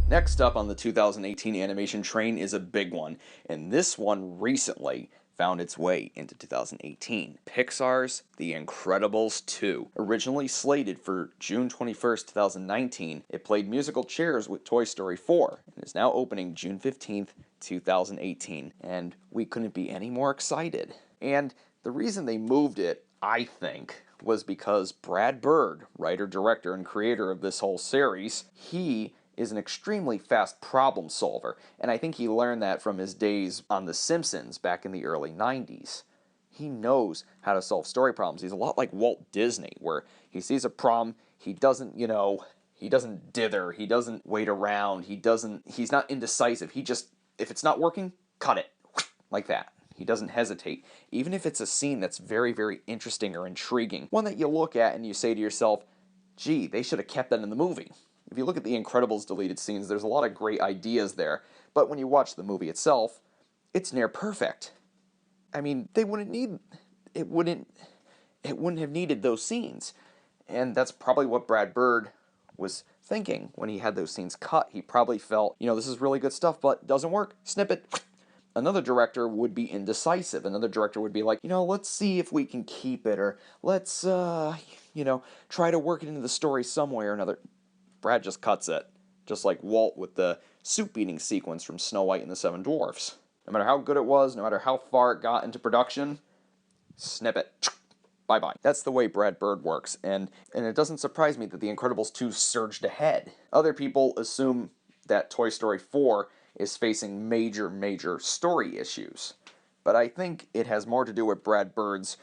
Next up on the 2018 animation train is a big one, and this one recently found its way into 2018. Pixar's The Incredibles 2. Originally slated for June 21st, 2019, it played musical chairs with Toy Story 4, and is now opening June 15th, 2018, and we couldn't be any more excited. And the reason they moved it, I think, was because Brad Bird, writer, director, and creator of this whole series, he is an extremely fast problem solver, and I think he learned that from his days on The Simpsons back in the early 90s. He knows how to solve story problems. He's a lot like Walt Disney, where he sees a problem, he doesn't, he doesn't dither, he doesn't wait around, he's not indecisive. He just, if it's not working, cut it. Like that. He doesn't hesitate, even if it's a scene that's very, very interesting or intriguing. One that you look at and you say to yourself, gee, they should have kept that in the movie. If you look at the Incredibles deleted scenes, there's a lot of great ideas there, but when you watch the movie itself, it's near perfect. I mean, it wouldn't have needed those scenes. And that's probably what Brad Bird was thinking when he had those scenes cut. He probably felt, this is really good stuff, but it doesn't work. Snip it. Another director would be indecisive. Another director would be like, let's see if we can keep it, or let's, try to work it into the story some way or another. Brad just cuts it, just like Walt with the soup eating sequence from Snow White and the Seven Dwarfs. No matter how good it was, no matter how far it got into production, snip it. Bye-bye. That's the way Brad Bird works, and it doesn't surprise me that The Incredibles 2 surged ahead. Other people assume that Toy Story 4 is facing major, major story issues, but I think it has more to do with Brad Bird's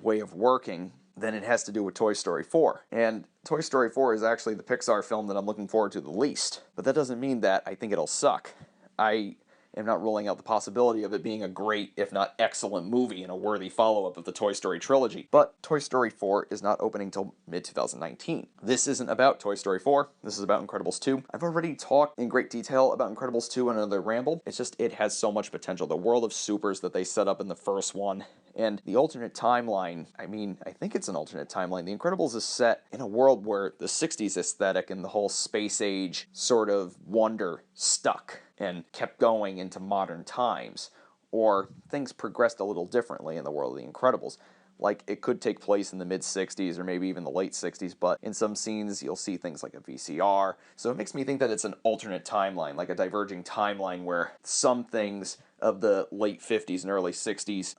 way of working than it has to do with Toy Story 4. And Toy Story 4 is actually the Pixar film that I'm looking forward to the least. But that doesn't mean that I think it'll suck. I am not ruling out the possibility of it being a great, if not excellent movie and a worthy follow-up of the Toy Story trilogy. But Toy Story 4 is not opening till mid-2019. This isn't about Toy Story 4, this is about Incredibles 2. I've already talked in great detail about Incredibles 2 in another Ramble. It's just, it has so much potential. The world of supers that they set up in the first one, and the alternate timeline, I think it's an alternate timeline. The Incredibles is set in a world where the 60s aesthetic and the whole space age sort of wonder stuck and kept going into modern times, or things progressed a little differently in the world of the Incredibles. Like, it could take place in the mid-60s or maybe even the late 60s, but in some scenes you'll see things like a VCR, so it makes me think that it's an alternate timeline, like a diverging timeline where some things of the late 50s and early 60s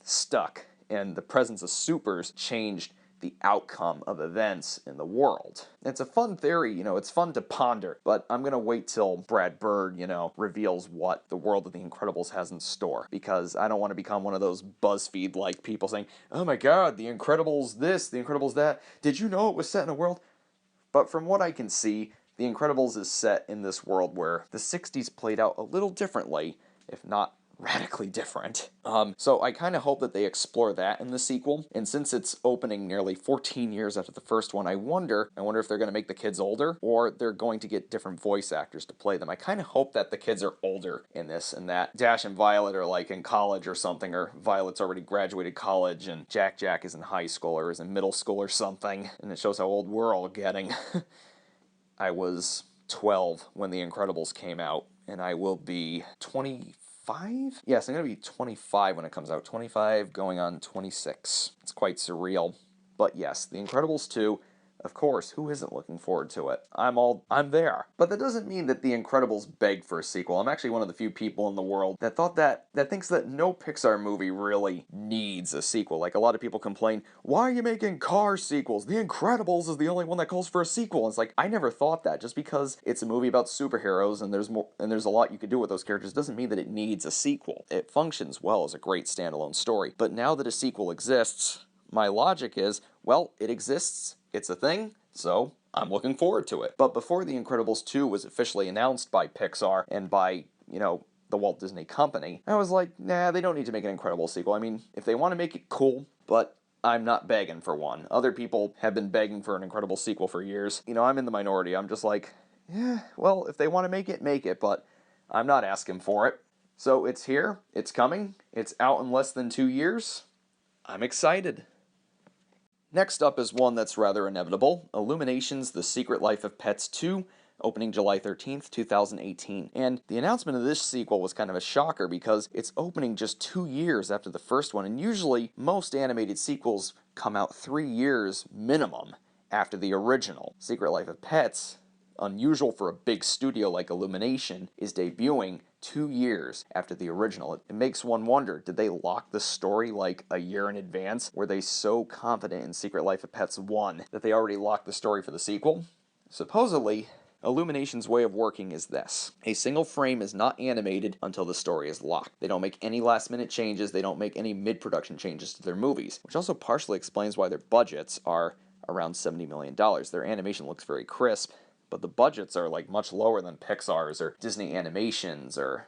stuck, and the presence of supers changed the outcome of events in the world. It's a fun theory, it's fun to ponder, but I'm gonna wait till Brad Bird, reveals what the world of the Incredibles has in store, because I don't want to become one of those BuzzFeed-like people saying, oh my god, the Incredibles this, the Incredibles that, did you know it was set in a world? But from what I can see, the Incredibles is set in this world where the 60s played out a little differently, if not radically different. So I kind of hope that they explore that in the sequel, and since it's opening nearly 14 years after the first one, I wonder if they're going to make the kids older, or they're going to get different voice actors to play them. I kind of hope that the kids are older in this, and that Dash and Violet are like in college or something, or Violet's already graduated college, and Jack is in high school, or is in middle school or something, and it shows how old we're all getting. I was 12 when The Incredibles came out, and I will be 25? Yes, I'm going to be 25 when it comes out. 25 going on 26. It's quite surreal. But yes, The Incredibles 2, of course, who isn't looking forward to it? I'm there. But that doesn't mean that The Incredibles begged for a sequel. I'm actually one of the few people in the world that thinks that no Pixar movie really needs a sequel. Like, a lot of people complain, why are you making Cars sequels? The Incredibles is the only one that calls for a sequel. And it's like, I never thought that. Just because it's a movie about superheroes and there's a lot you could do with those characters doesn't mean that it needs a sequel. It functions well as a great standalone story. But now that a sequel exists, my logic is, well, it exists, it's a thing, so I'm looking forward to it. But before The Incredibles 2 was officially announced by Pixar and by, the Walt Disney Company, I was like, nah, they don't need to make an Incredibles sequel. I mean, if they want to make it, cool, but I'm not begging for one. Other people have been begging for an Incredibles sequel for years. I'm in the minority. I'm just like, yeah, well, if they want to make it, but I'm not asking for it. So it's here, it's coming, it's out in less than 2 years. I'm excited. Next up is one that's rather inevitable, Illumination's The Secret Life of Pets 2, opening July 13th, 2018. And the announcement of this sequel was kind of a shocker because it's opening just 2 years after the first one, and usually most animated sequels come out 3 years minimum after the original. Secret Life of Pets, unusual for a big studio like Illumination, is debuting 2 years after the original. It makes one wonder, did they lock the story like a year in advance? Were they so confident in Secret Life of Pets 1 that they already locked the story for the sequel? Supposedly, Illumination's way of working is this. A single frame is not animated until the story is locked. They don't make any last-minute changes, they don't make any mid-production changes to their movies, which also partially explains why their budgets are around $70 million. Their animation looks very crisp, but the budgets are like much lower than Pixar's or Disney Animations or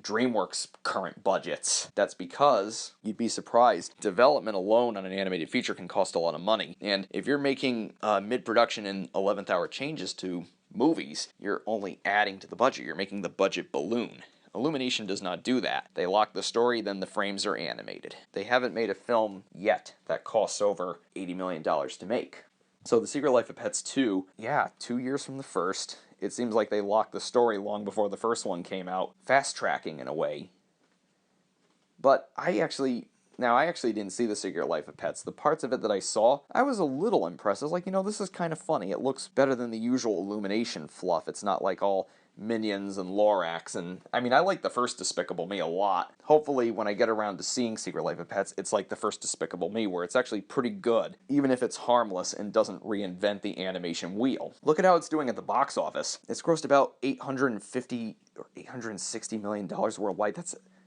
DreamWorks' current budgets. That's because, you'd be surprised, development alone on an animated feature can cost a lot of money. And if you're making mid-production and 11th hour changes to movies, you're only adding to the budget. You're making the budget balloon. Illumination does not do that. They lock the story, then the frames are animated. They haven't made a film yet that costs over $80 million to make. So The Secret Life of Pets 2, 2 years from the first. It seems like they locked the story long before the first one came out, fast-tracking in a way. But I actually didn't see The Secret Life of Pets. The parts of it that I saw, I was a little impressed. I was like, this is kind of funny. It looks better than the usual Illumination fluff. It's not like all Minions and Lorax, and I like the first Despicable Me a lot. Hopefully when I get around to seeing Secret Life of Pets, it's like the first Despicable Me, where it's actually pretty good, even if it's harmless and doesn't reinvent the animation wheel. Look at how it's doing at the box office. It's grossed about $850 or $860 million worldwide.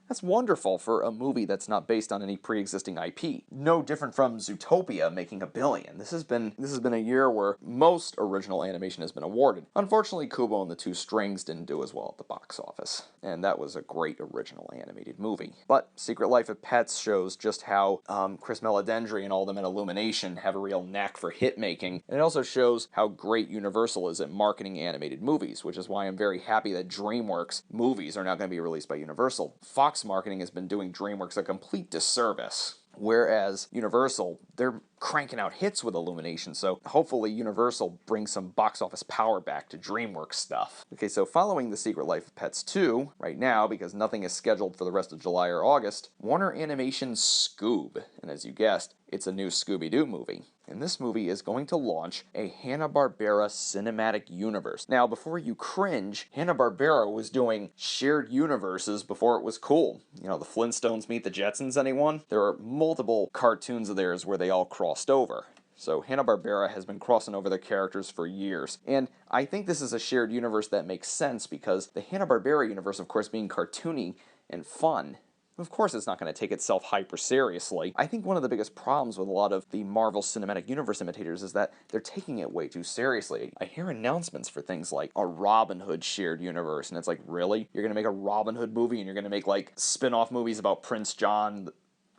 That's wonderful for a movie that's not based on any pre-existing IP. No different from Zootopia making $1 billion. This has been a year where most original animation has been awarded. Unfortunately, Kubo and the Two Strings didn't do as well at the box office, and that was a great original animated movie. But Secret Life of Pets shows just how Chris Meledandri and all them at Illumination have a real knack for hit making, and it also shows how great Universal is at marketing animated movies, which is why I'm very happy that DreamWorks movies are now going to be released by Universal. Fox marketing has been doing DreamWorks a complete disservice, whereas Universal, they're cranking out hits with Illumination, so hopefully Universal brings some box office power back to DreamWorks stuff. Okay, so following The Secret Life of Pets 2, right now, because nothing is scheduled for the rest of July or August, Warner Animation's S.C.O.O.B, and as you guessed, it's a new Scooby-Doo movie. And this movie is going to launch a Hanna-Barbera cinematic universe. Now, before you cringe, Hanna-Barbera was doing shared universes before it was cool. The Flintstones meet the Jetsons, anyone? There are multiple cartoons of theirs where they all crossed over. So Hanna-Barbera has been crossing over their characters for years. And I think this is a shared universe that makes sense because the Hanna-Barbera universe, of course, being cartoony and fun, of course it's not going to take itself hyper seriously. I think one of the biggest problems with a lot of the Marvel Cinematic Universe imitators is that they're taking it way too seriously. I hear announcements for things like a Robin Hood shared universe, and it's like, really? You're going to make a Robin Hood movie and you're going to make like spin-off movies about Prince John,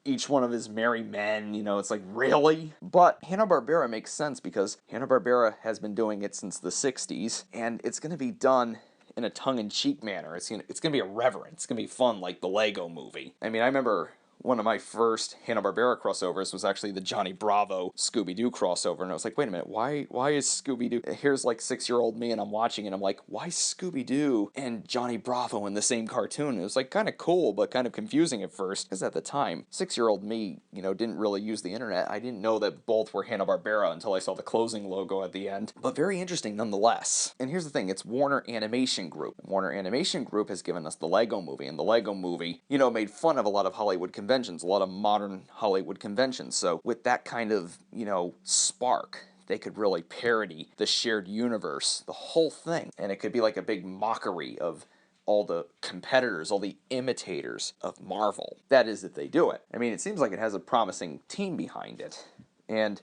each one of his merry men, it's like, really? But Hanna-Barbera makes sense because Hanna-Barbera has been doing it since the 60s, and it's going to be done in a tongue-in-cheek manner. It's gonna be irreverent. It's gonna be fun, like the Lego movie. I remember one of my first Hanna-Barbera crossovers was actually the Johnny Bravo Scooby-Doo crossover, and I was like, wait a minute, why is Scooby-Doo... Here's like 6-year-old me, and I'm watching it, and I'm like, why Scooby-Doo and Johnny Bravo in the same cartoon? And it was like kind of cool, but kind of confusing at first, because at the time, 6-year-old me, didn't really use the internet. I didn't know that both were Hanna-Barbera until I saw the closing logo at the end. But very interesting nonetheless. And here's the thing, it's Warner Animation Group. Warner Animation Group has given us the Lego movie, and the Lego movie, made fun of a lot of Hollywood conventions, a lot of modern Hollywood conventions. So with that kind of, spark, they could really parody the shared universe, the whole thing. And it could be like a big mockery of all the competitors, all the imitators of Marvel. That is, if they do it. It seems like it has a promising team behind it. And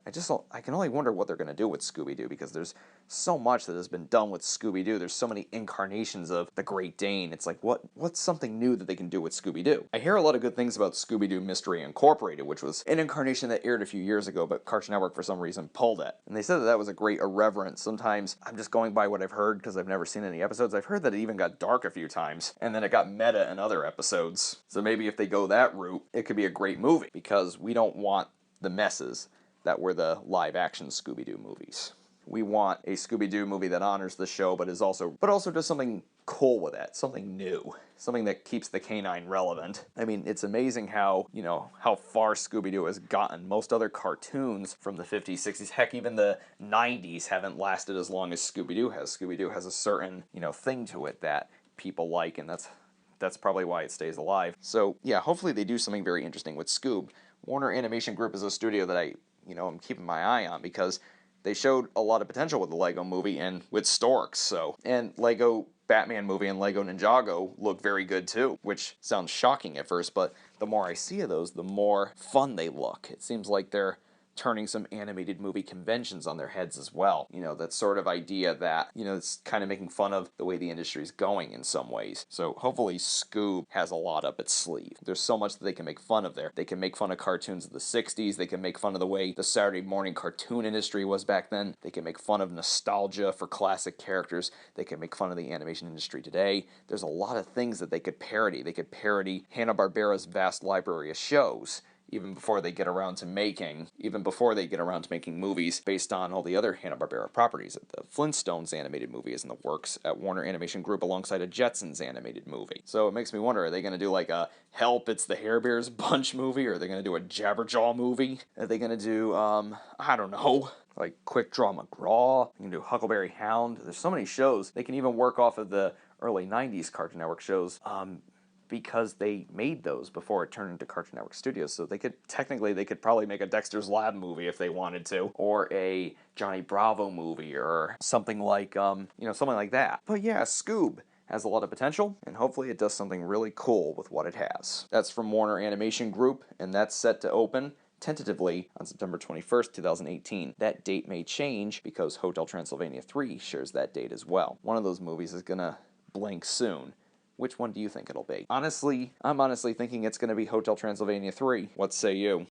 I can only wonder what they're going to do with Scooby-Doo, because there's so much that has been done with Scooby-Doo. There's so many incarnations of the Great Dane. It's like, what's something new that they can do with Scooby-Doo? I hear a lot of good things about Scooby-Doo Mystery Incorporated, which was an incarnation that aired a few years ago, but Cartoon Network for some reason pulled it. And they said that was a great irreverence. Sometimes I'm just going by what I've heard because I've never seen any episodes. I've heard that it even got dark a few times, and then it got meta in other episodes. So maybe if they go that route, it could be a great movie, because we don't want the messes that were the live-action Scooby-Doo movies. We want a Scooby-Doo movie that honors the show, but also does something cool with it, something new, something that keeps the canine relevant. I mean, it's amazing how, how far Scooby-Doo has gotten. Most other cartoons from the 50s, 60s, heck, even the 90s haven't lasted as long as Scooby-Doo has. Scooby-Doo has a certain, thing to it that people like, and that's probably why it stays alive. So, yeah, hopefully they do something very interesting with Scoob. Warner Animation Group is a studio that I'm keeping my eye on because they showed a lot of potential with the Lego movie and with Storks, and Lego Batman movie and Lego Ninjago look very good too, which sounds shocking at first, but the more I see of those, the more fun they look. It seems like they're turning some animated movie conventions on their heads as well. That sort of idea that, it's kind of making fun of the way the industry's going in some ways. So hopefully S.C.O.O.B has a lot up its sleeve. There's so much that they can make fun of there. They can make fun of cartoons of the 60s. They can make fun of the way the Saturday morning cartoon industry was back then. They can make fun of nostalgia for classic characters. They can make fun of the animation industry today. There's a lot of things that they could parody. They could parody Hanna-Barbera's vast library of shows, even before they get around to making movies based on all the other Hanna-Barbera properties. The Flintstones animated movie is in the works at Warner Animation Group alongside a Jetsons animated movie. So it makes me wonder, are they going to do like a Help, It's the Hair Bears Bunch movie? Or are they going to do a Jabberjaw movie? Are they going to do, I don't know, like Quick Draw McGraw? You can do Huckleberry Hound. There's so many shows. They can even work off of the early 90s Cartoon Network shows, because they made those before it turned into Cartoon Network Studios. So they could probably make a Dexter's Lab movie if they wanted to, or a Johnny Bravo movie, or something like that. But yeah, S.C.O.O.B has a lot of potential, and hopefully it does something really cool with what it has. That's from Warner Animation Group, and that's set to open tentatively on September 21st, 2018. That date may change because Hotel Transylvania 3 shares that date as well. One of those movies is gonna blink soon. Which one do you think it'll be? Honestly, I'm thinking it's going to be Hotel Transylvania 3. What say you?